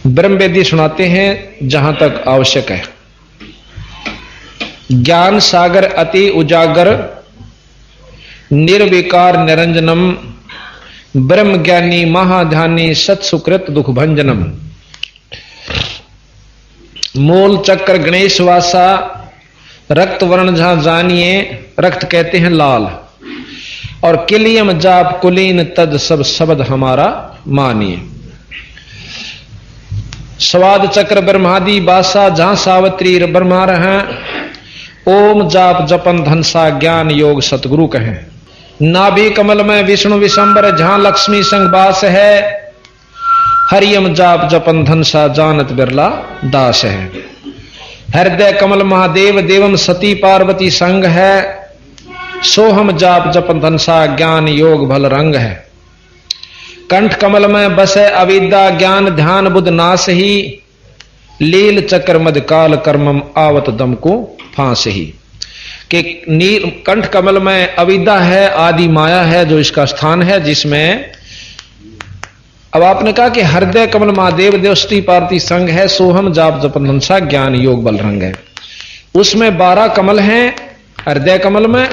ब्रह्म वेदी सुनाते हैं जहां तक आवश्यक है। ज्ञान सागर अति उजागर निर्विकार निरंजनम ब्रह्म ज्ञानी महाध्यानी सत्सुकृत दुख भंजनम। मूल चक्र गणेश वासा रक्त वर्ण जहां जानिए, रक्त कहते हैं लाल, और किलियम जाप कुलीन तद सब शब्द हमारा मानिए। स्वाद चक्र ब्रह्मादि बासा जहां सावित्री ब्रह्मा रहे, ओम जाप जपन धनसा ज्ञान योग सतगुरु कहें। नाभि कमल में विष्णु विशंबर जहां लक्ष्मी संग बास है, हरियम जाप जपन धनसा जानत बिरला दास है। हृदय कमल महादेव देवम सती पार्वती संग है, सोहम जाप जपन धनसा ज्ञान योग भल रंग है। कंठ कमल में बसे अविद्या ज्ञान ध्यान बुध नाश ही, लील चक्र मद काल कर्मम आवत दम को फांस ही। कि नील कंठ कमल में अविद्या है, आदि माया है जो इसका स्थान है, जिसमें अब आपने कहा कि हृदय कमल महादेव देवस्ती पार्वती संग है, सोहम जाप जपन धनसा ज्ञान योग बल रंग है। उसमें 12 कमल हैं। हृदय कमल में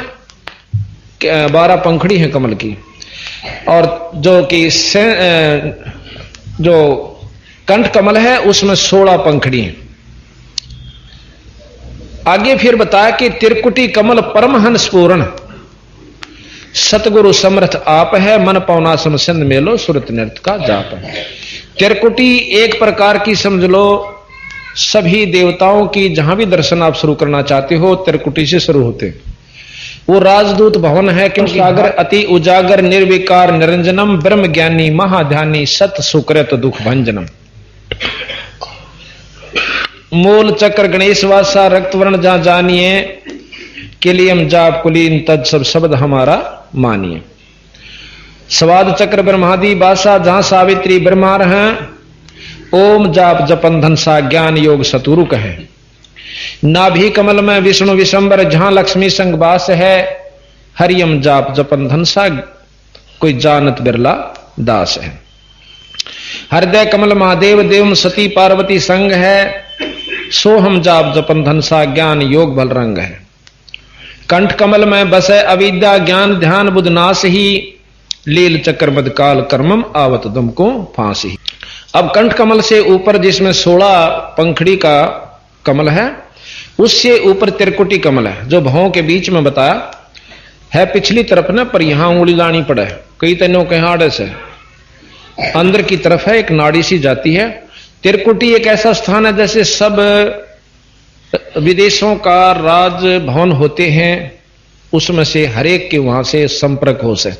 12 पंखड़ी हैं कमल की, और जो कि जो कंठ कमल है उसमें 16 पंखड़ी हैं। आगे फिर बताया कि त्रिकुटी कमल परमहंस पूर्ण सतगुरु समर्थ आप है, मन पौना समसिंध मेलो सुरत नृत्य का जाप है। त्रिकुटी एक प्रकार की समझ लो सभी देवताओं की, जहां भी दर्शन आप शुरू करना चाहते हो त्रिकुटी से शुरू होते। वो राजदूत भवन है, क्योंकि सागर अति उजागर निर्विकार निरंजनम ब्रह्म ज्ञानी महाध्यानी सत सुकृत दुख भंजनम। मूल चक्र गणेश वासा रक्त वर्ण जहां जानिए, किलियम जाप कुलीन तद सब शब्द हमारा मानिए। स्वाद चक्र ब्रह्मादि बासा जहां सावित्री ब्रह्मा रहे, ओम जाप जपन धनसा ज्ञान योग सतुरु कहे। नाभि कमल में विष्णु विशंबर जहां लक्ष्मी संग बास है, हरियम जाप जपन धनसा कोई जानत बिरला दास है। हृदय कमल महादेव देवम सती पार्वती संग है, सोहम जाप जपन धनसा ज्ञान योग बल रंग है। कंठ कमल में बसे अविद्या ज्ञान ध्यान बुध नाश ही, लील चक्र मद काल कर्मम आवत दम को फांस ही। अब कंठ कमल से ऊपर जिसमें 16 पंखड़ी का कमल है, उससे ऊपर त्रिकुटी कमल है, जो भावों के बीच में बताया है पिछली तरफ ना, पर यहां उंगली लानी पड़े। कई तनों के हाड़े से अंदर की तरफ है, एक नाड़ी सी जाती है। त्रिकुटी एक ऐसा स्थान है जैसे सब विदेशों का राज भवन होते हैं, उसमें से हरेक के वहां से संपर्क हो से।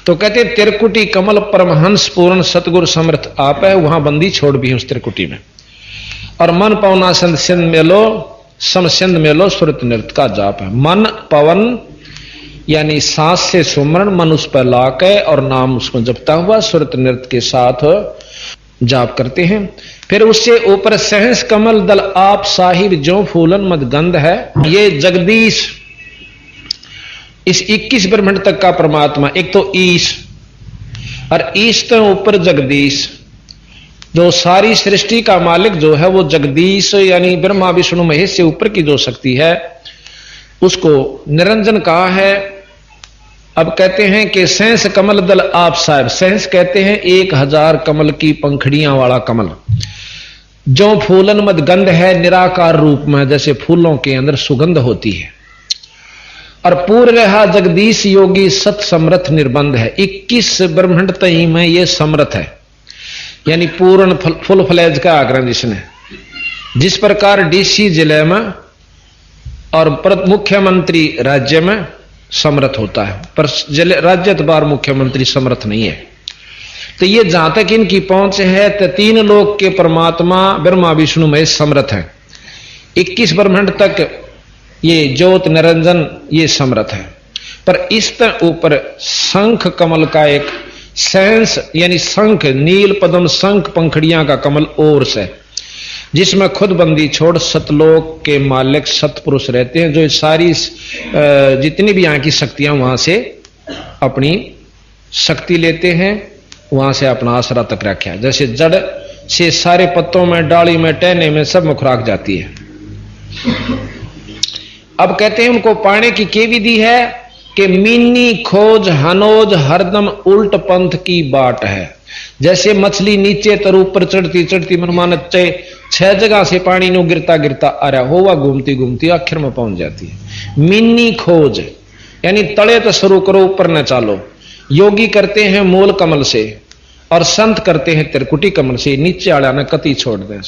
तो कहते त्रिकुटी कमल परमहंस पूर्ण सतगुरु समर्थ आप है, वहां बंदी छोड़ भी है उस त्रिकुटी में। और मन पवना संध सिंध मेलो सम सिंध मेलो सुरत नृत्य का जाप है। मन पवन यानी सांस से सुमरण, मन उस पर लाके और नाम उसको जपता हुआ सुरत नृत्य के साथ जाप करते हैं। फिर उससे ऊपर सहस कमल दल आप साहिब जो फूलन मद गंध है, ये जगदीश इस 21 ब्रह्मांड तक का परमात्मा। एक तो ईश, और ईश तो ऊपर जगदीश, जो सारी सृष्टि का मालिक जो है वो जगदीश, यानी ब्रह्मा विष्णु महेश से ऊपर की जो शक्ति है उसको निरंजन कहा है। अब कहते हैं कि सहस कमल दल आप साहिब, सहस कहते हैं 1000 कमल की पंखड़ियां वाला कमल, जो फूलन मद गंध है निराकार रूप में, जैसे फूलों के अंदर सुगंध होती है। और पूर्ण रहा जगदीश योगी सत समर्थ निर्बंध है, 21 ब्रह्मांड तई में ये समर्थ है, यानी पूर्ण फुल फ्लैज का आग्रह जिसने। जिस प्रकार डीसी जिले में और मुख्यमंत्री राज्य में समर्थ होता है, पर राज्यतबार मुख्यमंत्री समर्थ नहीं है। तो ये जहां तक इनकी पहुंच है तो 3 लोक के परमात्मा ब्रह्मा विष्णु महेश समर्थ है। 21 ब्रह्मांड तक ये ज्योत निरंजन ये समर्थ है। पर इस तरह ऊपर शंख कमल का एक सेंस, यानी शंख नील पद्म शंख पंखड़ियां का कमल और से, जिसमें खुद बंदी छोड़ सतलोक के मालिक सतपुरुष रहते हैं, जो सारी जितनी भी यहाँ की शक्तियां वहां से अपनी शक्ति लेते हैं, वहां से अपना आसरा तक रखा है। जैसे जड़ से सारे पत्तों में, डाली में, टहने में, सब में खुराक जाती है। अब कहते हैं उनको पाने की क्या विधि है कि मीनी खोज हनोज हरदम उल्ट पंथ की बाट है। जैसे मछली नीचे तर ऊपर चढ़ती चढ़ती मनमान 6 जगह से पानी नो गिरता गिरता आ रहा होगा, घूमती घूमती आखिर में पहुंच जाती है। मीनी खोज यानी तले तो शुरू करो, ऊपर न चालो। योगी करते हैं मूल कमल से और संत करते हैं त्रिकुटी कमल से, नीचे आड़ा ने कति छोड़ दे।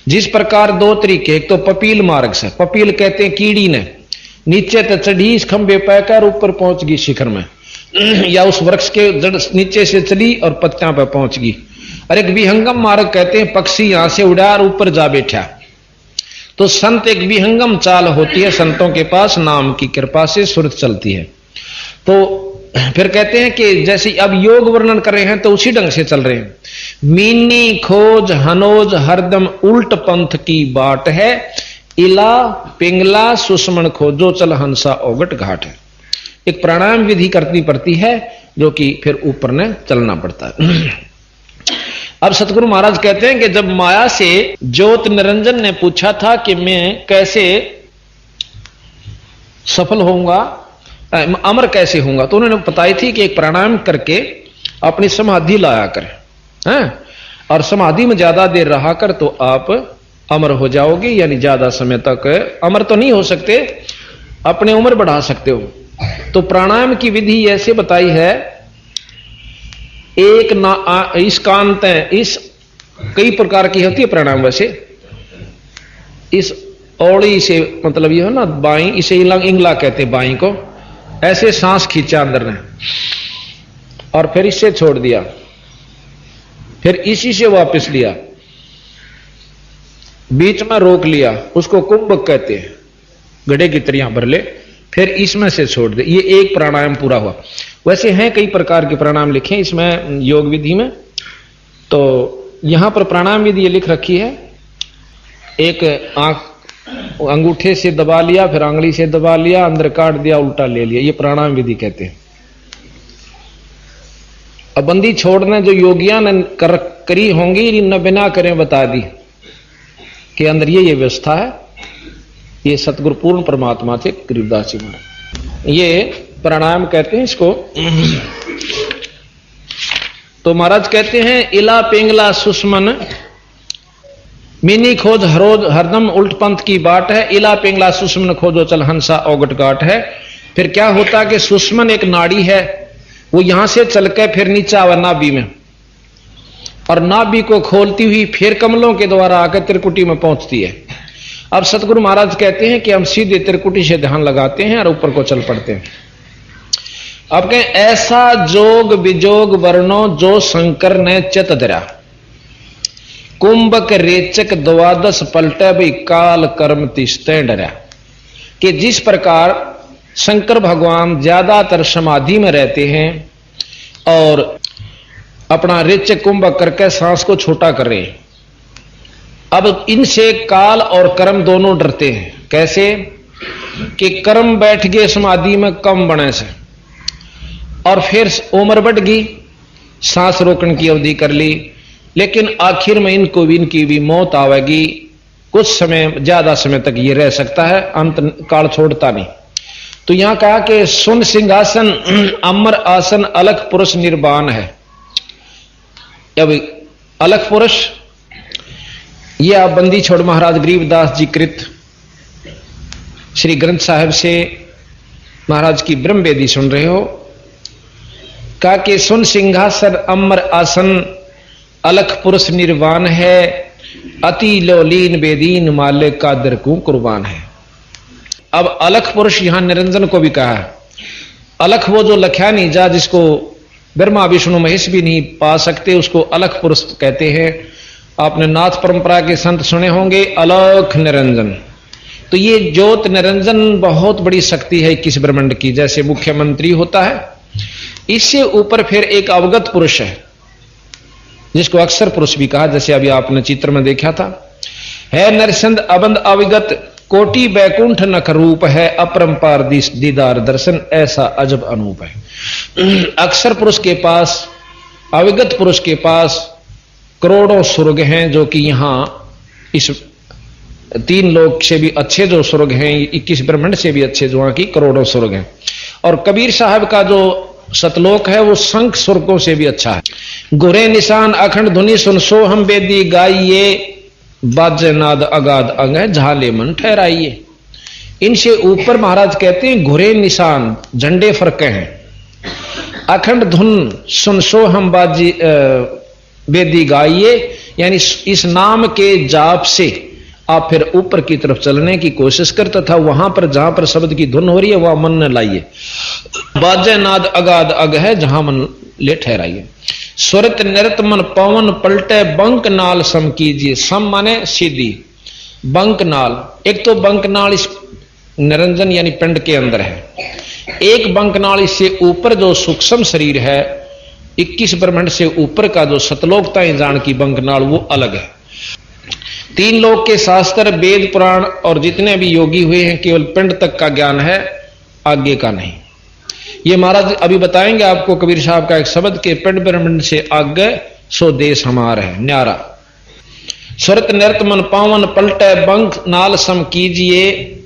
जिस प्रकार 2 तरीके, एक तो पपील मार्ग से, पपील कहते हैं कीड़ी ने नीचे तो चढ़ी इस खंभे पैकर ऊपर पहुंच गई शिखर में, या उस वृक्ष के जड़ नीचे से चली और पत्तियां पर पहुंच गई। और एक विहंगम मार्ग कहते हैं पक्षी यहां से उड़ा और ऊपर जा बैठा। तो संत एक विहंगम चाल होती है, संतों के पास नाम की कृपा से सुरत चलती है। तो फिर कहते हैं कि जैसे अब योग वर्णन कर रहे हैं तो उसी ढंग से चल रहे हैं। मीनी खोज हनोज हरदम उल्ट पंथ की बाट है, इला पिंगला सुषमण खोजो चल हंसा ओगट घाट है। एक प्राणायाम विधि करनी पड़ती है जो कि फिर ऊपर ने चलना पड़ता है। अब सतगुरु महाराज कहते हैं कि जब माया से ज्योत निरंजन ने पूछा था कि मैं कैसे सफल होऊंगा, अमर कैसे होऊंगा, तो उन्होंने बताई थी कि एक प्राणायाम करके अपनी समाधि लाया कर, हैं? और समाधि में ज्यादा देर रहा कर तो आप अमर हो जाओगे, यानी ज्यादा समय तक अमर तो नहीं हो सकते, अपने उम्र बढ़ा सकते हो। तो प्राणायाम की विधि ऐसे बताई है, एक ना इस कांत है, इस कई प्रकार की होती है प्राणायाम। वैसे इस औड़ी से मतलब ये हो ना बाई, इसे इंगला कहते बाई को, ऐसे सांस खींचा अंदर ने और फिर इससे छोड़ दिया, फिर इसी से वापस लिया, बीच में रोक लिया, उसको कुंभक कहते हैं, गड्ढे की तरह भर ले, फिर इसमें से छोड़ दे। ये एक प्राणायाम पूरा हुआ। वैसे हैं कई प्रकार के प्राणायाम लिखे इसमें योग विधि में, तो यहां पर प्राणायाम विधि ये लिख रखी है, एक आंख अंगूठे से दबा लिया, फिर आंगली से दबा लिया, अंदर काट दिया, उल्टा ले लिया, ये प्राणायाम विधि कहते हैं। अब बंदी छोड़ने जो योगियां ने करी होंगी न बिना करें बता दी कि अंदर ये व्यवस्था है। ये सतगुरु पूर्ण परमात्मा थे गरीबदास जी महाराज, ये प्राणायाम कहते हैं इसको। तो महाराज कहते हैं इला पिंगला सुषमन मीनी खोज हरोज हरदम उल्ट पंथ की बाट है, इला पिंगला सुषमन खोजो चल हंसा ओगट घाट है। फिर क्या होता कि सुषमन एक नाड़ी है, वो यहां से चल के फिर नीचे आवा नाभि में, और नाभि को खोलती हुई फिर कमलों के द्वारा आकर त्रिकुटी में पहुंचती है। अब सतगुरु महाराज कहते हैं कि हम सीधे त्रिकुटी से ध्यान लगाते हैं और ऊपर को चल पड़ते हैं। अब कहें ऐसा जोग विजोग वर्णो जो शंकर ने चित धरा, कुंभक रेचक द्वादश पलटे भी काल कर्म तिस्ते डरा। कि जिस प्रकार शंकर भगवान ज्यादातर समाधि में रहते हैं और अपना रेचक कुंभक करके सांस को छोटा कर रहे हैं, अब इनसे काल और कर्म दोनों डरते हैं। कैसे कि कर्म बैठ गए समाधि में कम बने से, और फिर उम्र बढ़ गई, सांस रोकने की अवधि कर ली, लेकिन आखिर में इनकी भी मौत आवेगी। कुछ समय ज्यादा समय तक ये रह सकता है, अंत काल छोड़ता नहीं। तो यहां कहा कि सुन सिंहासन अमर आसन अलख पुरुष निर्वाण है। अब अलख पुरुष ये आप बंदी छोड़ महाराज गरीबदास जी कृत श्री ग्रंथ साहिब से महाराज की ब्रह्म वेदी सुन रहे हो। कहा कि सुन सिंहासन अमर आसन अलख पुरुष निर्वाण है, अति लोलीन बेदीन मालिक का दरकू कुर्बान है। अब अलख पुरुष यहां निरंजन को भी कहा है। अलख वो जो लख्या नहीं जा, जिसको ब्रह्मा विष्णु महेश भी नहीं पा सकते, उसको अलख पुरुष कहते हैं। आपने नाथ परंपरा के संत सुने होंगे अलख निरंजन। तो ये ज्योत निरंजन बहुत बड़ी शक्ति है 21 ब्रह्मांड की। जैसे मुख्यमंत्री होता है, इससे ऊपर फिर एक अवगत पुरुष है जिसको अक्षर पुरुष भी कहा, जैसे अभी आपने चित्र में देखा था। है नरसंद अबंद अविगत कोटि बैकुंठ नख रूप है, अपरंपार दीदार दर्शन ऐसा अजब अनूप है। अक्षर पुरुष के पास, अविगत पुरुष के पास करोड़ों स्वर्ग हैं जो कि यहां इस 3 लोक से भी अच्छे जो स्वर्ग हैं, 21 ब्रह्मांड से भी अच्छे जो वहां की करोड़ों स्वर्ग हैं। और कबीर साहब का जो सतलोक है वो संख स्वर्गों से भी अच्छा है। गुरे निशान अखंड धुनि सुन सो हम वेदी गाइए, बाजे नाद अगाध अंग झाले मन ठहराइए। इनसे ऊपर महाराज कहते हैं घुरे निशान झंडे फरके हैं, अखंड धुन सुन सो हम बाजी वेदी गाइए, यानी इस नाम के जाप से आप फिर ऊपर की तरफ चलने की कोशिश कर, तथा वहां पर जहां पर शब्द की धुन हो रही है वहां मन न लाइए। बाजे नाद अगाध अग है जहां मन ले ठहराइए। स्वरत नृत मन पवन पलटे बंक नाल सम कीजिए। सम माने सीधी, बंक नाल, एक तो बंक नाल इस निरंजन यानी पिंड के अंदर है, एक बंक नाल इससे ऊपर जो सूक्ष्म शरीर है 21 ब्रह्मांड से ऊपर का जो सतलोकताएं जान की बंक नाल वो अलग है। 3 लोक के शास्त्र वेद पुराण और जितने भी योगी हुए हैं केवल पिंड तक का ज्ञान है, आगे का नहीं। ये महाराज अभी बताएंगे आपको कबीर साहब का एक शब्द के पिंड ब्रह्मांड से आगे सो देश हमारा है न्यारा। स्वरत नृत मन पावन पलटे बंक नाल सम कीजिए,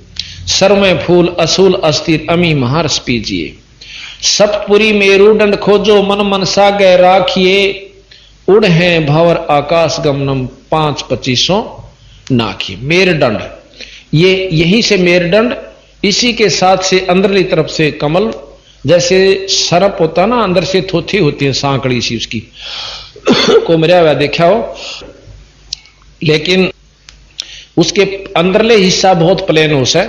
सर में फूल असूल अस्थिर अमी महारस पीजिए। सप्तपुरी मेरुदंड खोजो मन मनसा गए राखिए, उड़ हैं भंवर आकाश गमनम 5-25 नाखिए। मेरुदंड, ये यहीं से मेरुदंड, इसी के साथ से अंदरली तरफ से कमल, जैसे सरप होता ना अंदर से थोथी होती है सांकड़ी सी उसकी को मेरा हुआ देखा हो, लेकिन उसके अंदरले हिस्सा बहुत प्लेन हो से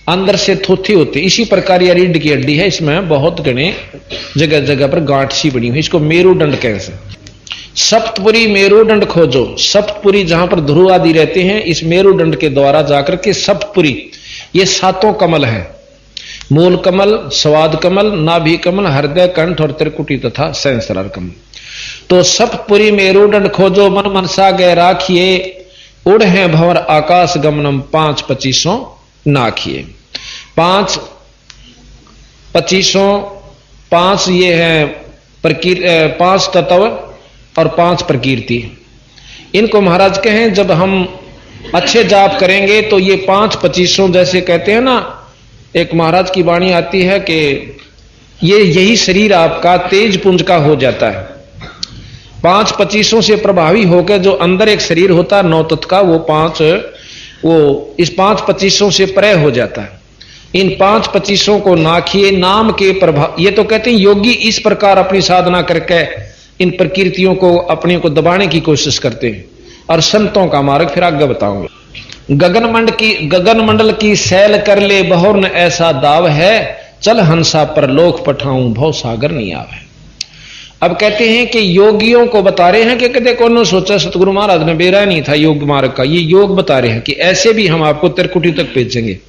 अंदर से थोथी होती, इसी प्रकार ये रीढ़ की हड्डी है, इसमें बहुत घने जगह जगह पर गांठ सी बनी हुई, इसको मेरुदंड कहते हैं। सप्तपुरी मेरुदंड खोजो, सप्तपुरी जहां पर ध्रुव आदि रहते हैं इस मेरुदंड के द्वारा जाकर के सप्तपुरी, ये 7 कमल है, मूल कमल, स्वाद कमल, नाभि कमल, हृदय कंठ और त्रिकुटी तथा सहस्रार कमल। तो सप्तपुरी मेरुदंड खोजो मन मनसा गए राखिए, उड़ हैं भंवर आकाश गमनम 5-25 नाखिए। 5-25 5 ये है 5 तत्व और 5 प्रकृति। इनको महाराज कहें जब हम अच्छे जाप करेंगे तो ये 5-25 जैसे कहते हैं ना, एक महाराज की वाणी आती है कि ये यही शरीर आपका तेज पुंज का हो जाता है। 5-25 से प्रभावी होकर जो अंदर एक शरीर होता है 9 तत्व का, वो इस 5-25 से परे हो जाता है। इन 5-25 को नाखिए नाम के प्रभाव, ये तो कहते हैं योगी इस प्रकार अपनी साधना करके इन प्रकृतियों को अपने को दबाने की कोशिश करते हैं। और संतों का मार्ग फिर आगे बताऊंगा। गगन मंडल की सैल कर ले बहुर न ऐसा दाव है, चल हंसा पर लोक पठाऊं भव सागर नहीं आवे। अब कहते हैं कि योगियों को बता रहे हैं कि कदे कौन सोचा सतगुरु महाराज ने बेरा नहीं था योग मार्ग का, ये योग बता रहे हैं कि ऐसे भी हम आपको त्रिकुटी तक भेजेंगे।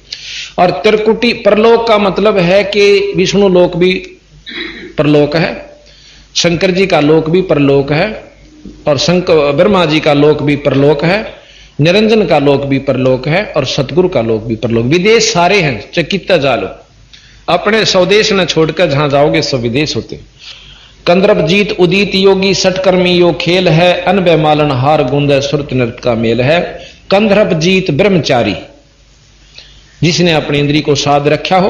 और त्रिकुटी परलोक का मतलब है कि विष्णु लोक भी परलोक है, शंकर जी का लोक भी परलोक है, और शंकर ब्रह्मा जी का लोक भी परलोक है, निरंजन का लोक भी परलोक है, और सतगुरु का लोक भी परलोक। विदेश सारे हैं, चकित्ता जालो, अपने स्वदेश न छोड़कर जहां जाओगे सब विदेश होते। कंद्रप जीत उदित योगी सटकर्मी यो खेल है, अनबे मालन हार गुंद सुरत नृत्य का मेल है। कंद्रप जीत ब्रह्मचारी जिसने अपनी इंद्री को साध रखा हो,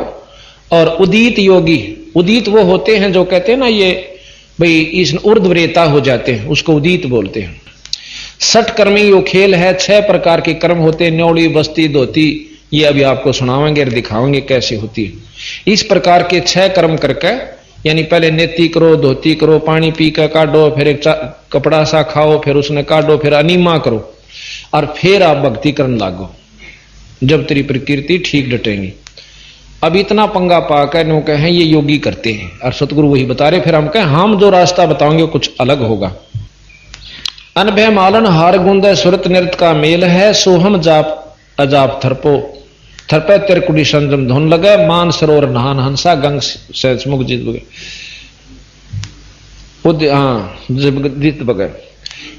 और उदित योगी, उदित वो होते हैं जो कहते हैं ना ये भाई इस ऊर्ध्वरेता हो जाते हैं, उसको उदित बोलते हैं। सटकर्मी यो खेल है, 6 प्रकार के कर्म होते हैं, न्योड़ी बस्ती धोती, ये अभी आपको सुनावेंगे और दिखावेंगे कैसे होती है। इस प्रकार के 6 कर्म करके, यानी पहले नेति करो, धोती करो, पानी पी कर काटो, फिर एक कपड़ा सा खाओ, फिर उसने काटो, फिर अनिमा करो, और फिर आप भक्ति करने लागो, जब तेरी प्रकृति ठीक डटेंगी। अब इतना पंगा पाकर नो कहें ये योगी करते हैं, और सतगुरु वही बता रहे, फिर हम कहें हम जो रास्ता बताओगे कुछ अलग होगा। अनभय मालन हार गुंद सुरत नृत्य का मेल है, सोहम जाप अजाप थरपो थरपे तिरकुड़ी संजम धुन लगे, मान सरोवर नहान हंसा गंग समुख जीत बगे, जीत बगे।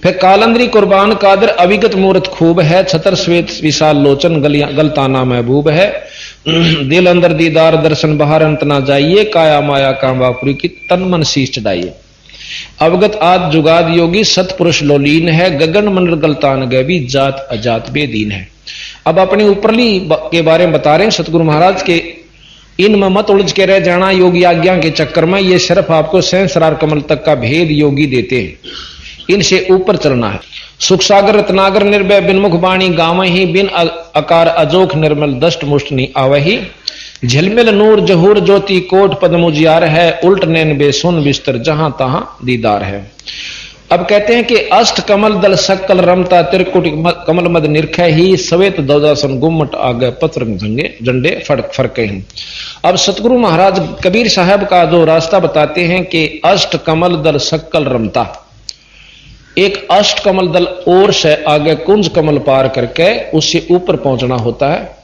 फिर कालंदरी कुर्बान कादर अविगत मूर्त खूब है, छतर श्वेत विशाल लोचन गलताना महबूब है। दिल अंदर दीदार दर्शन बाहर अंत ना जाइए, काया माया कामवापुरी की तन मन शीश चढ़ाइए। अवगत आद जुगाद योगी सतपुरुष लोलीन है, गगन मंडल गलतान गैबी जात अजात बेदीन है। अब अपनी ऊपरली के बारे में बता रहे हैं सतगुरु महाराज के, इनमें मत उलझ के रह जाना योगी आज्ञा के चक्कर में, ये सिर्फ आपको सहस्रार कमल तक का भेद योगी देते हैं, इनसे ऊपर चलना है। सुख सागर रत्नागर निर्भय बिन मुख बाणी गावही, बिन अकार अजोख निर्मल दष्ट मुष्ट नहीं आवही, झिलमिल नूर जहूर ज्योति कोट पद्म उजियार है, उल्ट नैन बेसुन बिस्तर जहां तहां दीदार है। अब कहते हैं कि अष्ट कमल दल सकल रमता त्रिकुट कमल मद निरख ही, सवेत दौदासन गुम्मट आगे पत्र झंडे फरके हैं। अब सतगुरु महाराज कबीर साहब का जो रास्ता बताते हैं कि अष्ट कमल दल सकल रमता, एक अष्ट कमल दल और से आगे कुंज कमल पार करके उससे ऊपर पहुंचना होता है।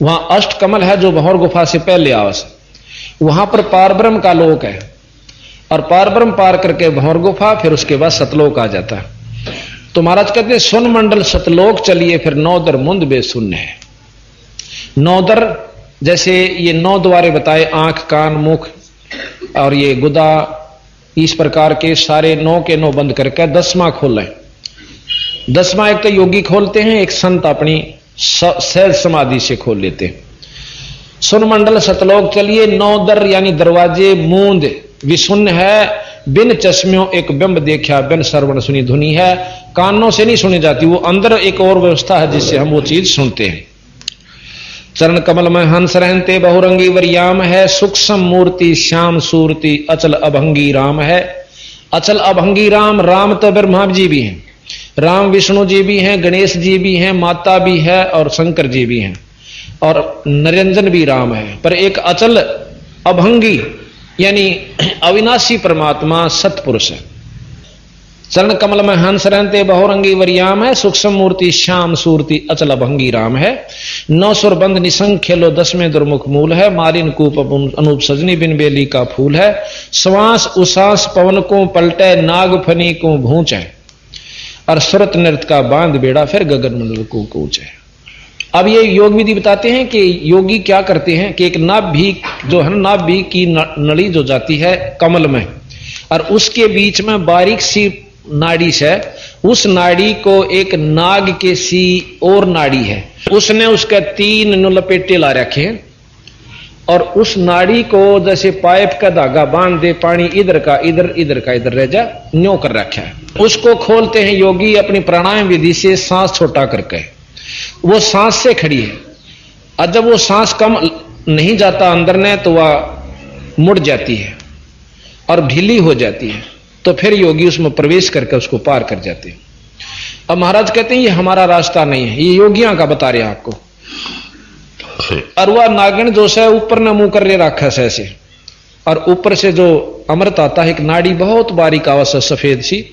वहां अष्ट कमल है जो भंवर गुफा से पहले आवास, वहां पर पारब्रह्म का लोक है, और पारब्रह्म पार करके भंवर गुफा, फिर उसके बाद सतलोक आ जाता है। तो महाराज कहते हैं सुन मंडल सतलोक चलिए, फिर नौदर मुंद बेसुन्न है। नौदर जैसे ये 9 द्वारे बताए, आंख कान मुख और ये गुदा, इस प्रकार के सारे 9 के 9 बंद करके 10वां खोलें। 10वां एक तो योगी खोलते हैं, एक संत अपनी सहज समाधि से खोल लेते हैं। सुन मंडल सतलोक चलिए, 9 दर यानी दरवाजे मूंद विशुन्न है, बिन चश्मियों एक बिंब देखा, बिन श्रवण सुनी धुनी है। कानों से नहीं सुनी जाती, वो अंदर एक और व्यवस्था है जिससे हम वो चीज सुनते हैं। चरण कमल में हंस रहते बहुरंगी वरियाम है, सूक्ष्म मूर्ति श्याम सूरति अचल अभंगी राम है। अचल अभंगी राम, राम तो ब्रह्मा जी भी हैं, राम विष्णु जी भी हैं, गणेश जी भी हैं, माता भी है और शंकर जी भी हैं, और निरंजन भी राम है। पर एक अचल अभंगी यानी अविनाशी परमात्मा सतपुरुष है। चरण कमल में हंस रहते बहुरंगी वरियाम है, सूक्ष्म मूर्ति श्याम सूरति अचल अभंगी राम है। 9 सुर बंद निसंग खेलो 10वें दुर्मुख मूल है, मालिन कूप अनूप सजनी बिन बेली का फूल है। श्वास उसास पवन को पलटे, नाग फनी को भूंच है, और सुरत नृत्य का बांध बेड़ा, फिर गगन मंडल को कूच है। अब ये योग विधि बताते हैं कि योगी क्या करते हैं कि एक नाभि जो है, नाभि की नली जो जाती है कमल में, और उसके बीच में बारीक सी नाड़ी से, उस नाड़ी को एक नाग के सी और नाड़ी है, उसने उसके 3 लपेटे ला रखे हैं, और उस नाड़ी को जैसे पाइप का धागा बांध दे, पानी इधर का इधर, इधर का इधर रह जा, न्यो कर रखा है। उसको खोलते हैं योगी अपनी प्राणायाम विधि से, सांस छोटा करके। वो सांस से खड़ी है, और जब वो सांस कम नहीं जाता अंदर ने, तो वह मुड़ जाती है और ढीली हो जाती है, तो फिर योगी उसमें प्रवेश करके उसको पार कर जाते हैं। अब महाराज कहते हैं ये हमारा रास्ता नहीं है, ये योगियों का बता रहे हैं आपको। और वह नागिन जो है ऊपर न मुंह कर ले रखा है ऐसे, और ऊपर से जो अमृत आता है, एक नाड़ी बहुत बारीक आवाज है सफेद सी,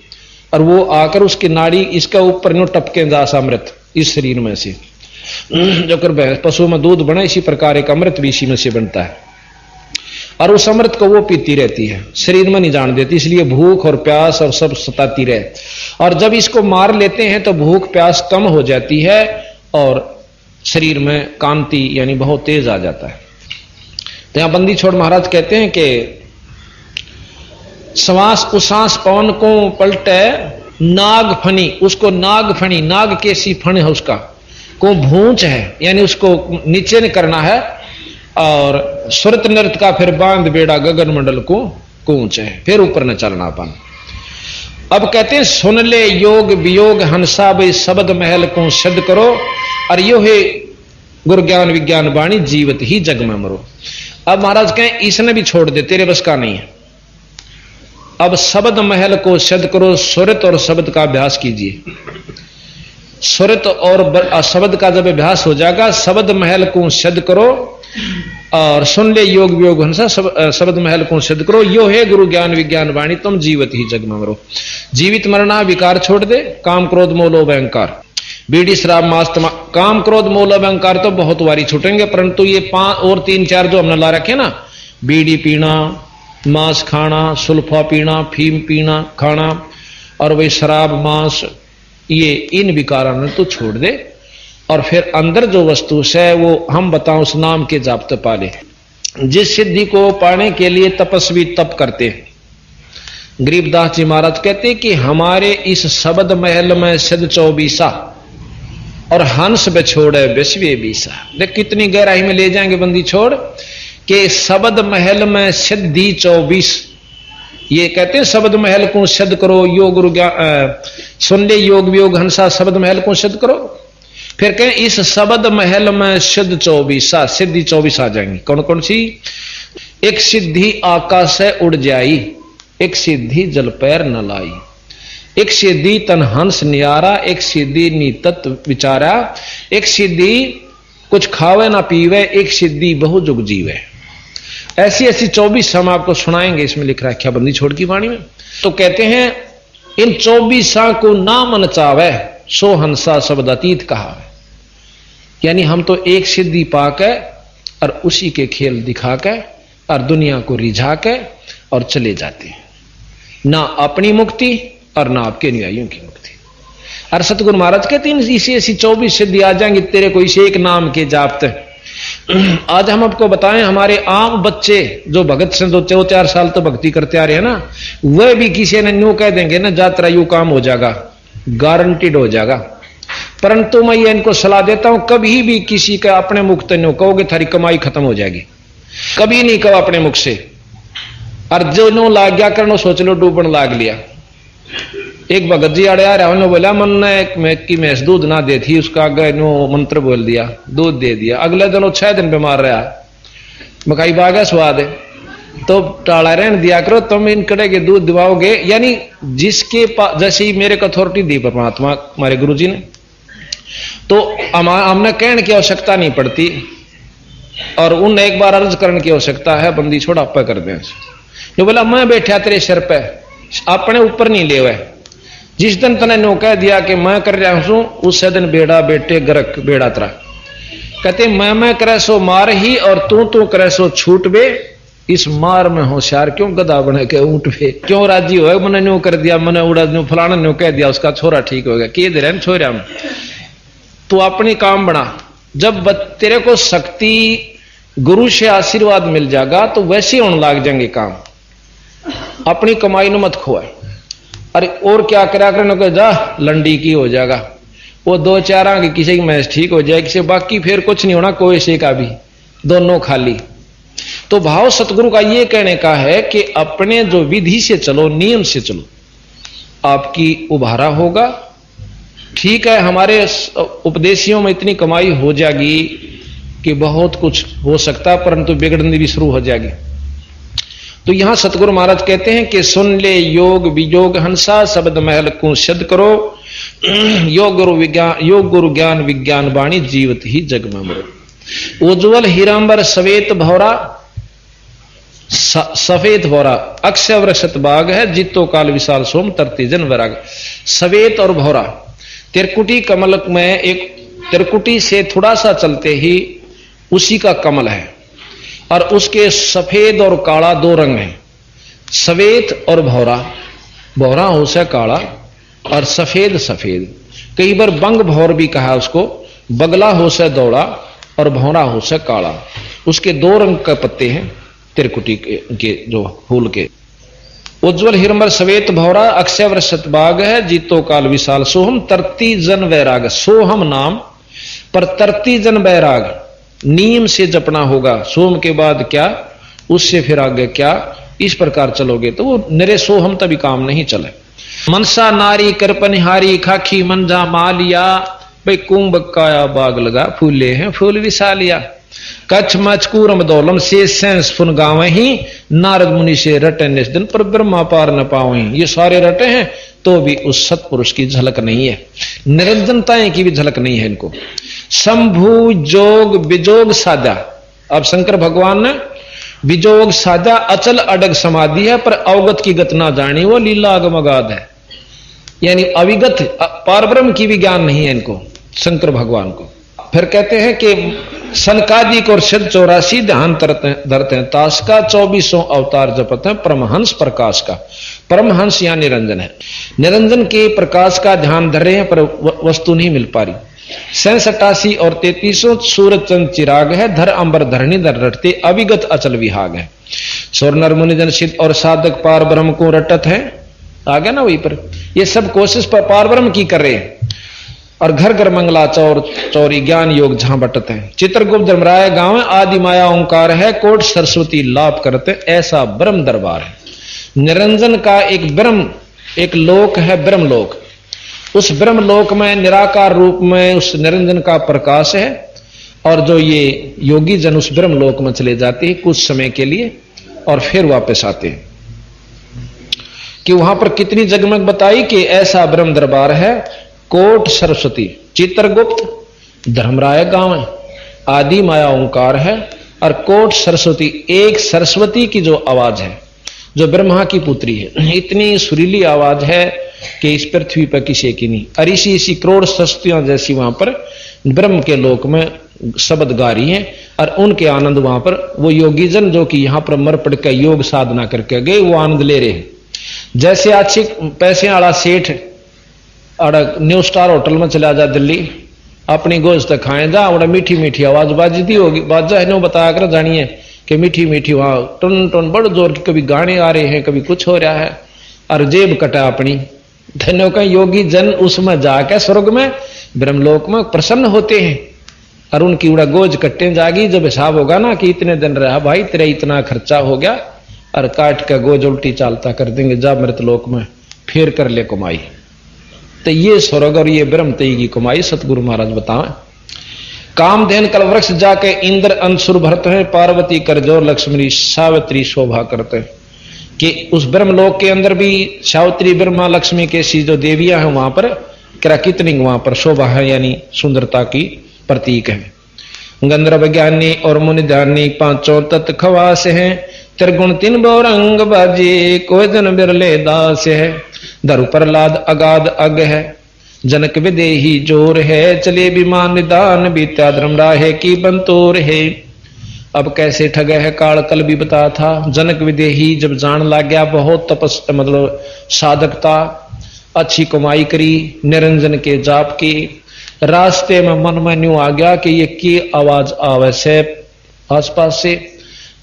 और वो आकर उसकी नाड़ी इसका ऊपर नो टपके जास अमृत इस शरीर में से, जो कर पशु में दूध बना, इसी प्रकार एक अमृत भी इसी में से बनता है, और उस अमृत को वो पीती रहती है, शरीर में नहीं जान देती, इसलिए भूख और प्यास और सब सताती रहे। और जब इसको मार लेते हैं तो भूख प्यास कम हो जाती है, और शरीर में कांति यानी बहुत तेज आ जाता है। तो यहां बंदी छोड़ महाराज कहते हैं कि श्वास उसास पवन को पलटे, नाग फनी, उसको नाग फनी, नाग के सी फण है उसका, को भूंच है यानी उसको नीचे न करना है, और सुरत नृत्य का फिर बांध बेड़ा, गगन मंडल को कूच है, फिर ऊपर न चलना पान। अब कहते हैं सुन ले योग वियोग हंसा भाई, शब्द महल को सिद्ध करो, और यो है गुरु ज्ञान विज्ञान वाणी, जीवत ही जग में मरो। अब महाराज कहें इसने भी छोड़ दे, तेरे बस का नहीं है। अब शब्द महल को सिद्ध करो, सुरत और शब्द का अभ्यास कीजिए। सुरत और शब्द का जब अभ्यास हो जाएगा, शब्द महल को सिद्ध करो, और सुन ले योग वियोग हंसा, शब्द महल को सिद्ध करो, यो है गुरु ज्ञान विज्ञान वाणी, तुम जीवत ही जग में मरो। जीवित मरना विकार छोड़ दे, काम क्रोध मोह लोभ अहंकार, बीड़ी शराब मांस काम क्रोध मोह लोभ अहंकार तो बहुत वारी छूटेंगे, परंतु ये 5 और 3 4 जो हमने ला रखे ना, बीड़ी पीना, मांस खाना, सुल्फा पीना, फीम पीना खाना, और वही शराब मांस, ये इन विकारों ने तो छोड़ दे, और फिर अंदर जो वस्तु है वो हम बताओ उस नाम के जाप्त पाले। जिस सिद्धि को पाने के लिए तपस्वी तप करते हैं, गरीबदास जी महाराज कहते कि हमारे इस शब्द महल में सिद्ध 24 और हंस बिछोड़े विश्वे 20। देख कितनी गहराई में ले जाएंगे बंदी छोड़ के शब्द महल में सिद्धि 24। ये कहते हैं शब्द महल को सिद्ध करो, योग गुरु सुन ले योग वियोग हंसा शब्द महल को सिद्ध करो। फिर कहें इस शब्द महल में सिद्ध 24 सिद्धि 24 आ जाएंगी। कौन कौन सी? एक सिद्धि आकाश से उड़ जाई, एक सिद्धि जल पैर न लाई, एक सिद्धि तन हंस नियारा, एक सिद्धि नीतत विचारा, एक सिद्धि कुछ खावे ना पीवे, एक सिद्धि बहु जुग जीवे। ऐसी ऐसी 24 हम आपको सुनाएंगे। इसमें लिख रहा है ख्याबंदी छोड़ की वाणी में। तो कहते हैं इन 24 को ना मन चावे सो हंसा शब्द अतीत कहा। यानी हम तो एक सिद्धि पाके और उसी के खेल दिखा के और दुनिया को रिझा के और चले जाते हैं, ना अपनी मुक्ति और ना आपके अनुयायियों की मुक्ति। और सतगुरु महाराज कहते हैं इसी ऐसी 24 सिद्धि आ जाएंगी तेरे को इसे एक नाम के जापते। आज हम आपको बताएं हमारे आम बच्चे जो भगत से 2-4 साल तो भक्ति करते आ रहे हैं ना, वह भी किसी ने न्यू कह देंगे ना जात्रा यू काम हो जाएगा, गारंटीड हो जाएगा। परंतु मैं ये इनको सलाह देता हूं कभी भी किसी का अपने मुख से न्यू कहोगे थारी कमाई खत्म हो जाएगी। कभी नहीं कहो अपने मुख से। और जो नो लाग गया करनो सोच लो डूबन लाग लिया। एक भगत जी आड़े आ रहा उन्होंने बोला मन ने कि मैंस दूध ना दे थी, उसका आगे नो मंत्र बोल दिया, दूध दे दिया। अगले दिन 6 दिन बीमार रहा, मकाई बाग है स्वाद है तो टाला रहने दिया करो, तुम इन कड़े के दूध दिवाओगे। यानी जिसके पास जैसे मेरे को अथॉरिटी दी परमात्मा हमारे गुरु जी ने, तो हमने कहने की आवश्यकता नहीं पड़ती और उन एक बार अर्ज करने की आवश्यकता है। बंदी छोड़ा आप कर दें जो बोला मैं बैठा तेरे सिर पे अपने ऊपर नहीं ले हुए। जिस दिन तने नो कह दिया कि मैं कर रहा हूं उस दिन बेड़ा बेटे गरक बेड़ा तरा। कहते मैं करे सो मार ही और तू करे सो छूट बे। इस मार में होशियार क्यों गधा बने के ऊंट पे क्यों राजी हो। मैंने न्यू कर दिया, मैंने उड़ा न्यू फलाना न्यू कह दिया उसका छोरा ठीक हो गया। कि दे रहे छोरा में तू अपनी काम बना। जब तेरे को शक्ति गुरु से आशीर्वाद मिल जाएगा तो वैसे होने लग जाएंगे काम। अपनी कमाई न मत खोए। अरे और क्या करा कर जा लंडी की हो जाएगा, वो 2-4 आगे किसी की मैच ठीक हो जाए, किसी बाकी फिर कुछ नहीं होना कोई से का भी, दोनों खाली। तो भाव सतगुरु का ये कहने का है कि अपने जो विधि से चलो, नियम से चलो, आपकी उभारा होगा। ठीक है हमारे उपदेशियों में इतनी कमाई हो जाएगी कि बहुत कुछ हो सकता, परंतु बिगड़नी भी शुरू हो जाएगी। तो यहां सतगुरु महाराज कहते हैं कि सुन ले योग वियोग हंसा शब्द महल को सिद्ध करो। योग गुरु ज्ञान विज्ञान वाणी जीवत ही जग में मरो। उज्ज्वल हीरांबर सवेत भौरा, सफेद भौरा अक्षय वृषत बाग है, जितो काल विशाल सोम तरती जन वैराग। सवेत और भौरा तिरकुटी कमल में एक तिरकुटी से थोड़ा सा चलते ही उसी का कमल है और उसके सफेद और काला 2 रंग हैं। सफेद और भौरा, भौरा हो से काला और सफेद सफेद। कई बार बंग भौर भी कहा उसको, बगला हो से दौड़ा और भौरा हो से काला। उसके 2 रंग के पत्ते हैं तिरकुटी के जो फूल के। उज्ज्वल हिरंबर सवेत भौरा अक्षय वृषत बाग है, जीतो काल विशाल सोहम तरती जन वैराग। सोहम नाम पर तरती जन वैराग नियम से जपना होगा। सोम के बाद क्या, उससे फिर आगे क्या, इस प्रकार चलोगे तो वो निरे सोहम तभी काम नहीं चले। मनसा नारी करपनिहारी खाखी मंजा मालिया, भाई कुंभ काया बाग लगा फूले हैं फूल विशालिया। कच्छ मचकूरम दौलम से सेंस फुन गावे ही, नारद मुनि से रटे निस दिन पर ब्रह्मा पार न पावे। ये सारे रटे हैं तो भी उस सतपुरुष की झलक नहीं है, निरंजनताएं की भी झलक नहीं है इनको। शंभु जोग विजोग साधा। अब शंकर भगवान ने विजोग साधा, अचल अडग समाधि है पर अवगत की गत ना जानी, वो लीला अगमगाध है। यानी अविगत पारब्रह्म की भी ज्ञान नहीं है इनको शंकर भगवान को। फिर कहते हैं कि सनकादिक और सिद्ध 84 ध्यान धरते हैं ताश का, 24 अवतार जपते हैं परमहंस प्रकाश का। परमहंस यहाँ निरंजन है, निरंजन के प्रकाश का ध्यान धर रहे हैं पर वस्तु नहीं मिल पा रही। 87 और 33 सूरज चंद चिराग है, धर अंबर धरणी धर रटते अविगत अचल विहाग है। स्वर नर मुनिजन सिद्ध और साधक पार ब्रह्म को रटत है, आ गया ना वहीं पर। ये सब कोशिश पर पार ब्रह्म की कर रहे हैं। और घर घर मंगला चौर चौरी ज्ञान योग जहां बटत है। चित्रगुप्त धर्मराय गांव आदि माया ओंकार है, कोट सरस्वती लाभ करते ऐसा ब्रह्म दरबार है। निरंजन का एक ब्रह्म एक लोक है, ब्रह्म लोक। उस ब्रह्म लोक में निराकार रूप में उस निरंजन का प्रकाश है। और जो ये योगी जन उस ब्रह्म लोक में चले जाते हैं कुछ समय के लिए और फिर वापस आते हैं। कि वहां पर कितनी जगमग बताई कि ऐसा ब्रह्म दरबार है। कोट सरस्वती, चित्रगुप्त धर्मराय गांव है, आदि माया ओंकार है और कोट सरस्वती, एक सरस्वती की जो आवाज है जो ब्रह्मा की पुत्री है, इतनी सुरीली आवाज है कि इस पृथ्वी पर किसी की नहीं। और इसी करोड़ सरस्वतियां जैसी वहां पर ब्रह्म के लोक में शब्द गा रही हैं और उनके आनंद वहां पर वो योगी जन जो कि यहां पर मर पड़ के योग साधना करके गए वो आनंद ले रहे हैं। जैसे अच्छे पैसे वाला सेठ और न्यू स्टार होटल में चला जा दिल्ली, अपनी गोश्त खाए जा, और मीठी मीठी आवाज बाजती होगी, बाजा है बताया कर जानिए कि मीठी मीठी वहां टुन टुन बड़ जोर की कभी गाने आ रहे हैं, कभी कुछ हो रहा है और जेब कटा अपनी। धन्यों का योगी जन उसमें जाकर स्वर्ग में ब्रह्मलोक में प्रसन्न होते हैं और उनकी उड़ा गोज कट्टे जागी। जब हिसाब होगा ना कि इतने दिन रहा भाई तेरा इतना खर्चा हो गया और काट का गोज उल्टी चालता कर देंगे, जा मृतलोक में फिर कर ले कमाई। तो ये स्वर्ग और ये ब्रह्म तई की कमाई सतगुरु महाराज बताएं। कामधेन कल वृक्ष जाके इंद्र अंशुर भरते हैं, पार्वती करजोर लक्ष्मी सावित्री शोभा करते हैं। कि उस ब्रह्मलोक के अंदर भी सावित्री ब्रह्मा लक्ष्मी कैसी जो देवियां हैं वहां पर कितनी वहां पर शोभा है, यानी सुंदरता की प्रतीक है। गंधर्व ज्ञानी और मुनि ध्यानी पांचों तत्व खवास हैं, त्रिगुण तीन बहुरंग बाजे कोई जन बिरले दास है। धरु प्रहलाद अगाध अग है, जनक विदेही जोर है, चले विमान निदान बीत्या धर्मराहे की बंतोर है। अब कैसे ठग है काल कल भी बताया था। जनक विदेही जब जान लग गया बहुत तपस मतलब साधकता, अच्छी कमाई करी निरंजन के जाप की, रास्ते में मन में न्यू आ गया कि ये की आवाज आवे से आसपास से।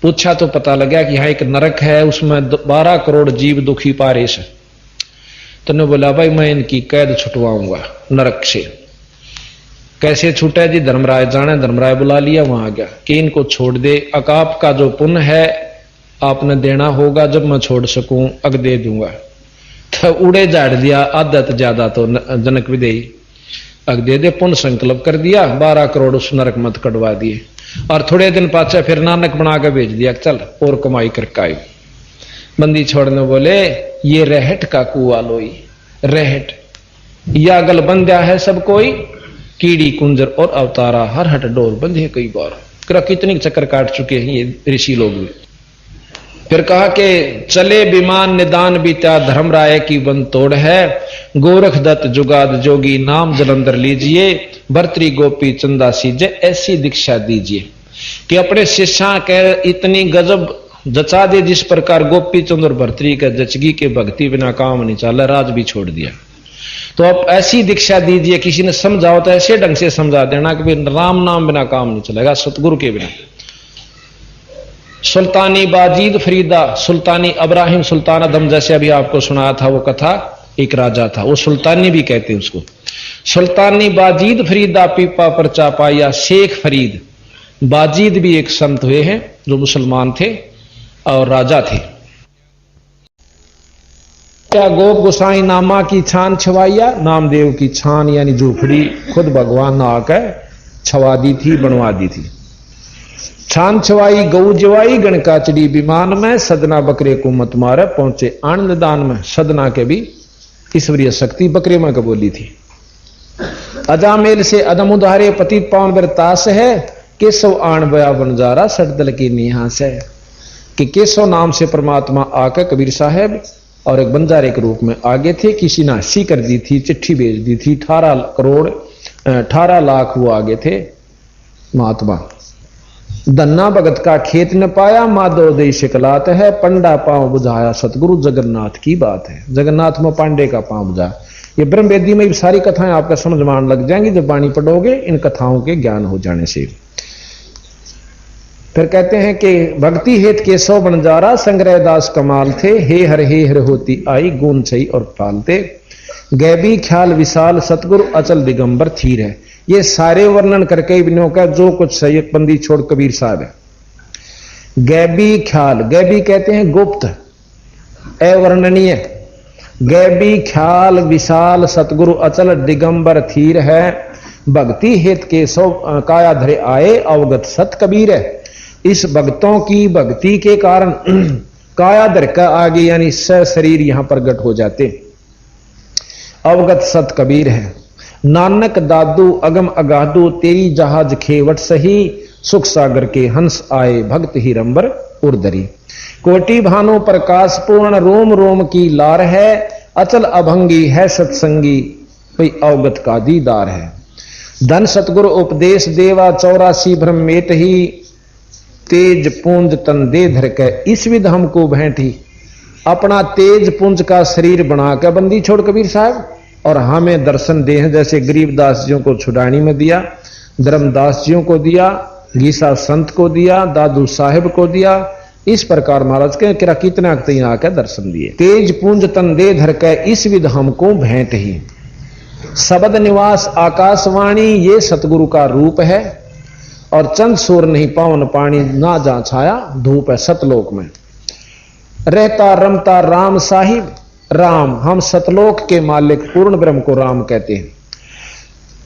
पूछा तो पता लगा कि यहाँ एक नरक है, उसमें 12 करोड़ जीव दुखी पारे से। तो ने बोला भाई मैं इनकी कैद छुटवाऊंगा नरक से। कैसे छूटे जी, धर्मराय जाने, धर्मराय बुला लिया, वहां आ गया कि इनको छोड़ दे, अकाप का जो पुण्य है आपने देना होगा, जब मैं छोड़ सकूं अग दे दूंगा। तो उड़े झाड़ दिया आदत ज्यादा तो जनक विदेही अग दे दे, पुण्य संकल्प कर दिया, 12 करोड़ उस नरक मत कटवा दिए। और थोड़े दिन पाचे फिर नानक बना के भेज दिया, चल और कमाई करके आई। बंदी छोड़ने बोले ये रहट का कुआ लोई, रहट या गल बंध्या है सब कोई, कीड़ी कुंजर और अवतारा हर हट डोर बंधे कई बार। कितनी चक्कर काट चुके हैं ये ऋषि लोग भी। फिर कहा कि चले विमान निदान बीत्या धर्मराय की बन तोड़ है, गोरख दत्त जुगाद जोगी नाम जलंधर लीजिए, भर्तरी गोपी चंदा सीजे ऐसी दीक्षा दीजिए। कि अपने शिष्या के इतनी गजब जचा दे जिस प्रकार गोपी चंद और भर्तरी के जचगी के भक्ति बिना काम नहीं चला, राज भी छोड़ दिया। तो अब ऐसी दीक्षा दीजिए, किसी ने समझाओ तो ऐसे ढंग से समझा देना कि राम नाम बिना काम नहीं चलेगा, सतगुरु के बिना। सुल्तानी बाजीद फरीदा, सुल्तानी अब्राहिम सुल्तान अदम, जैसे अभी आपको सुनाया था वो कथा, एक राजा था वो सुल्तानी भी कहते हैं उसको। सुल्तानी बाजीद फरीदा पीपा पर चापाया शेख फरीद। बाजीद भी एक संत हुए हैं जो मुसलमान थे और राजा थे। क्या गोप गोसाई नामा की छान छवाइया, नामदेव की छान यानी झूपड़ी खुद भगवान ने आकर छवा दी थी, बनवा दी थी। छान छवाई गऊ जवाई गणकाचड़ी विमान में, सदना बकरे को मत मारे पहुंचे आनंद दान में। सदना के भी ईश्वरीय शक्ति बकरे में कबोली थी। अजामेल से अदम उधारे पतित पावन बरतास है, केशव आण बया बनजारा सटदल की निहास है। कि केशव नाम से परमात्मा आकर कबीर साहब और एक बंजारे के रूप में आगे थे। किसी ने हंसी कर दी थी, चिट्ठी भेज दी थी, 18 लाख वो आगे थे महात्मा। धन्ना भगत का खेत न पाया, माधव दे शिकलात है, पंडा पांव बुझाया सतगुरु जगन्नाथ की बात है। जगन्नाथ में पांडे का पांव बुझा। ये ब्रह्म वेदी में सारी कथाएं आपका समझ में लग जाएंगी जब वाणी पढ़ोगे, इन कथाओं के ज्ञान हो जाने से। फिर कहते हैं कि भक्ति हेत केशव बनजारा संग्रह दास कमाल थे, हे हर होती आई गुण छई और पालते, गैबी ख्याल विशाल सतगुरु अचल दिगंबर थीर है। ये सारे वर्णन करके इब्नों का जो कुछ सही बंदी छोड़ कबीर साहब है। गैबी ख्याल, गैबी कहते हैं गुप्त अवर्णनीय, गैबी ख्याल विशाल सतगुरु अचल दिगंबर थीर है, भक्ति हेत केशव काया धरे आए अवगत सत कबीर है। इस भक्तों की भक्ति के कारण काया धर का आगे यानी शरीर यहां प्रकट हो जाते, अवगत सत कबीर है। नानक दादू अगम अगाधू तेरी जहाज खेवट सही, सुख सागर के हंस आए भक्त ही रंबर उर्दरी। कोटि भानु प्रकाश पूर्ण रोम रोम की लार है, अचल अभंगी है सत्संगी कोई अवगत का दीदार है। धन सतगुरु उपदेश देवा 84 ब्रह्म मेट ही, तेज पुंज तन दे धर के इस विध हमको भेंटी। अपना तेज पुंज का शरीर बना के बंदी छोड़ कबीर साहब और हमें दर्शन दे, जैसे गरीबदास जियों को छुड़ानी में दिया, धर्मदास जियों को दिया, गीसा संत को दिया, दादू साहिब को दिया, इस प्रकार महाराज के किरा कितना आके दर्शन दिए। तेज पुंज तन दे धर के इस विध हमको भेंट ही। शब्द निवास आकाशवाणी ये सतगुरु का रूप है, और चंद सूर नहीं पावन पानी ना जा छाया धूप है सतलोक में। रहता रमता राम साहिब, राम हम सतलोक के मालिक पूर्ण ब्रह्म को राम कहते हैं।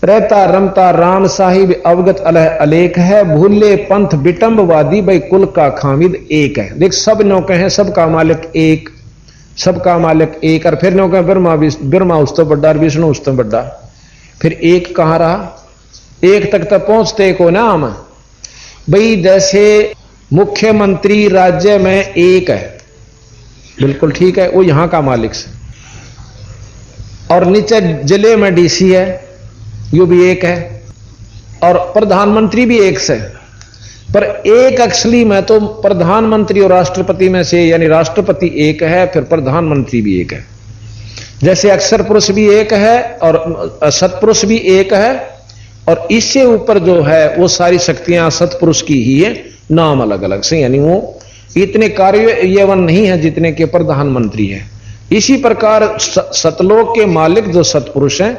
रहता रमता राम साहिब अवगत अलह अलेख है, भूले पंथ विटंबवादी भाई कुल का खामिद एक है। देख सब नौके हैं, सबका मालिक एक, सबका मालिक एक। और फिर नौके ब्रह्मा उस तो बड्डा और विष्णु उस तो बड्डा, फिर एक कहां रहा, एक तक तो पहुंचते को नाम भाई। जैसे मुख्यमंत्री राज्य में एक है, बिल्कुल ठीक है, वो यहां का मालिक से, और नीचे जिले में डीसी है, यो भी एक है, और प्रधानमंत्री भी एक से। पर एक असली में तो प्रधानमंत्री और राष्ट्रपति में से, यानी राष्ट्रपति एक है, फिर प्रधानमंत्री भी एक है। जैसे अक्षर पुरुष भी एक है और सतपुरुष भी एक है, और इससे ऊपर जो है वो सारी शक्तियां सतपुरुष की ही है, नाम अलग अलग से, यानी वो इतने कार्य यवन नहीं है जितने के प्रधानमंत्री है। इसी प्रकार सतलोक के मालिक जो सतपुरुष हैं,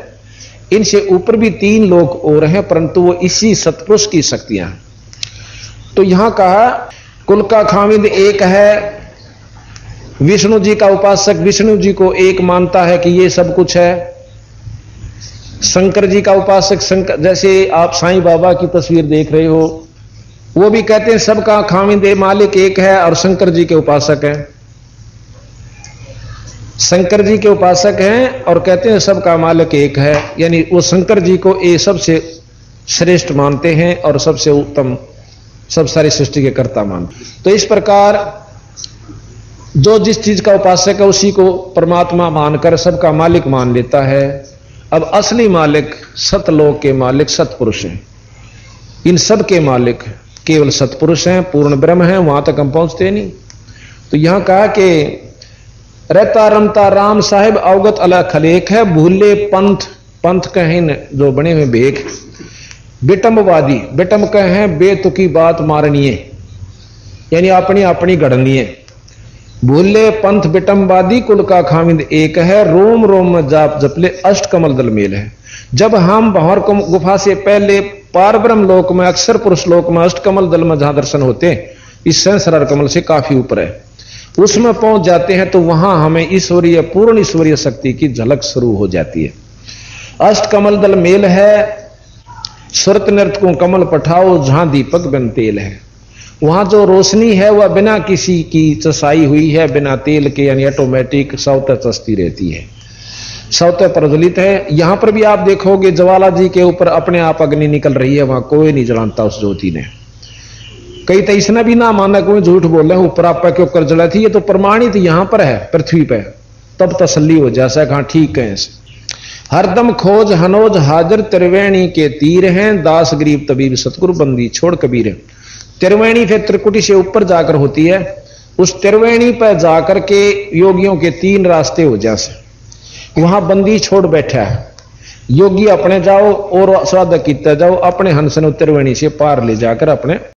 इनसे ऊपर भी 3 लोग और हैं, परंतु वो इसी सतपुरुष की शक्तियां हैं। तो यहां कहा कुल का खामिद एक है, विष्णु जी का उपासक विष्णु जी को एक मानता है कि ये सब कुछ है। शंकर जी का उपासक शंकर, जैसे आप साईं बाबा की तस्वीर देख रहे हो, वो भी कहते हैं सबका खामिद मालिक एक है, और शंकर जी के उपासक हैं, शंकर जी के उपासक हैं और कहते हैं सबका मालिक एक है, यानी वो शंकर जी को ये सबसे श्रेष्ठ मानते हैं और सबसे उत्तम, सब सारी सृष्टि के कर्ता मानते। तो इस प्रकार जो जिस चीज का उपासक है उसी को परमात्मा मानकर सबका मालिक मान लेता है। अब असली मालिक सतलोक के मालिक सतपुरुष हैं, इन सब के मालिक केवल सतपुरुष हैं, पूर्ण ब्रह्म हैं, वहां तक हम पहुंचते नहीं। तो यहां कहा कि रहता रमता राम साहिब अवगत अलग खलेक है, भूले पंथ, पंथ कहें जो बने हुए भेख, विटंबवादी, विटंब कहें बेतुकी बात मारनीय, यानी अपनी अपनी गढ़नीय। भूले पंथ विटंबवादी कुल का खामिद एक है, रोम रोम में जाप जपले अष्ट कमल दल मेल है। जब हम भंवर गुफा से पहले पार ब्रह्म लोक में, अक्षर पुरुष लोक में, अष्ट कमल दल में जहां दर्शन होते हैं, इस सहस्रार कमल से काफी ऊपर है, उसमें पहुंच जाते हैं तो वहां हमें ईश्वरीय पूर्ण ईश्वरीय शक्ति की झलक शुरू हो जाती है। अष्ट कमल दल मेल है, सुरत नृत्य को कमल पठाओ जहां दीपक बिन तेल है। वहां जो रोशनी है वह बिना किसी की चसाई हुई है, बिना तेल के, यानी ऑटोमेटिक स्वतः चसती रहती है, स्वतः प्रज्वलित है। यहां पर भी आप देखोगे ज्वाला जी के ऊपर अपने आप अग्नि निकल रही है, वहां कोई नहीं जलाता उस ज्योति ने। कई तो इसने भी ना माना, कोई झूठ बोल रहे हैं ऊपर आप के ऊपर जला थी, ये तो प्रमाणित यहां पर है पृथ्वी पर, तब तसल्ली हो जैसा कहा ठीक है। हरदम खोज हनोज हाजिर त्रिवेणी के तीर हैं, दास गरीब तबीब सतगुरु बंदी छोड़ कबीर। त्रिवेणी फिर त्रिकुटी से ऊपर जाकर होती है, उस त्रिवेणी पर जाकर के योगियों के 3 रास्ते हो जैसे, वहां बंदी छोड़ बैठा है। योगी अपने जाओ और साधक कितना जाओ, अपने हंस ने त्रिवेणी से पार ले जाकर अपने